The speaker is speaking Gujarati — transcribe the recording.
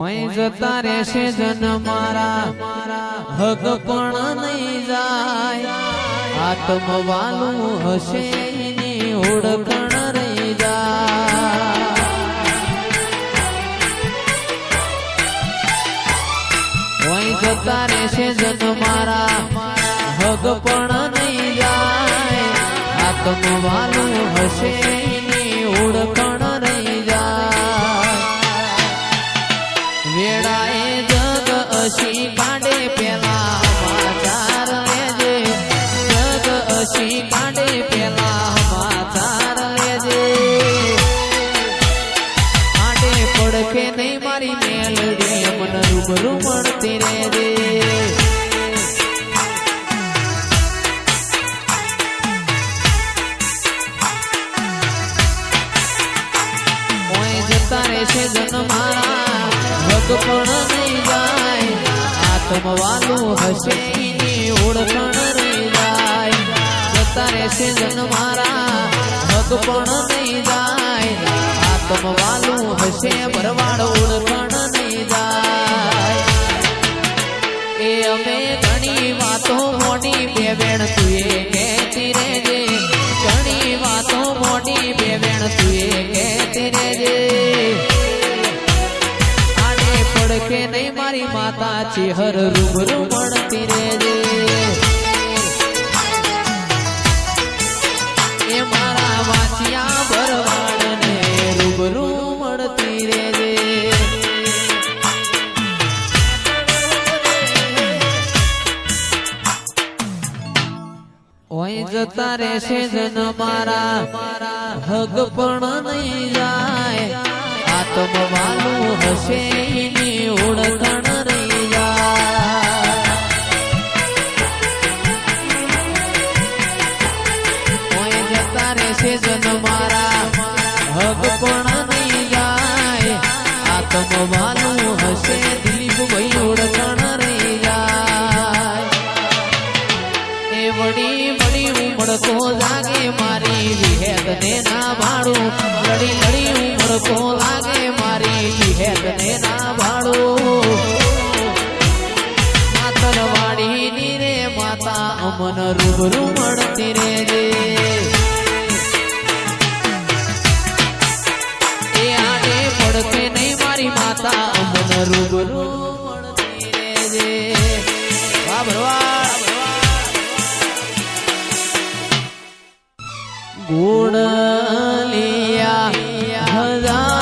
જતા રહેશે જન મારા હક પણ નહીં જાય, આત્મવાલું હશે એની ઓળખણ રહી જાય। જતા રહેશે જન મારા હક પણ નહીં જાય, આત્મવાલું હશે એની ઓળખણ રહી જાય। વેળાએ જગ અશી કાઢે પેલા સમાચાર લેજે, જગ અશી કાઢે પેલા સમાચાર લેજે। આડે પડખે નહીં મારી મેલડી મન રૂબરૂ મળતી રહેજે। જતા રહેશે જન મારા હક પણ નહીં જાય, આત્મવાલું હશે એની ઓળખણ રહી જાય। જતા રહેશે જન મારા હક પણ નહીં જાય, આત્મવાલું હશે ભરવાડ ઓળખણ નહીં જાય। એ અમે ઘણી વાતો મોટી બે બેન તું એ કહેતી રહેજે, ઘણી વાતો મોટી બે બેન તું એ કહેતી રહેજે। કે નહીં મારી માતા ચેહર રૂબરૂ મળતી રહેજે। એ મારા વાંચિયા ભરવાડ ને રૂબરૂ મળતી રહેજે। ઓય જતા રહેશે જન મારા હક પણ નહીં જાય, આત્મવાલું હશે એની ઓળખણ રહી જાય। જતા રહેશે જન મારા હક પણ નહીં જાય, આત્મવાલું હશે દિલીપભાઈ ઓળખણ રહી જાય। એ વડી વડી ઉમળકો લાગે મારી વિહેદ ને ના ભાડું, લડી લડી ઉમળકો લાગે મારી વિહેદ ને ના ભાડું। માતરવાડી ની રે માતા અમન રૂબરૂ મળતી રહેજે। એ આડે પડખે નહીં મારી માતા અમન રૂબરૂ મળતી રહેજે। વાહ ભરવાડ ગોળલિયા હજાર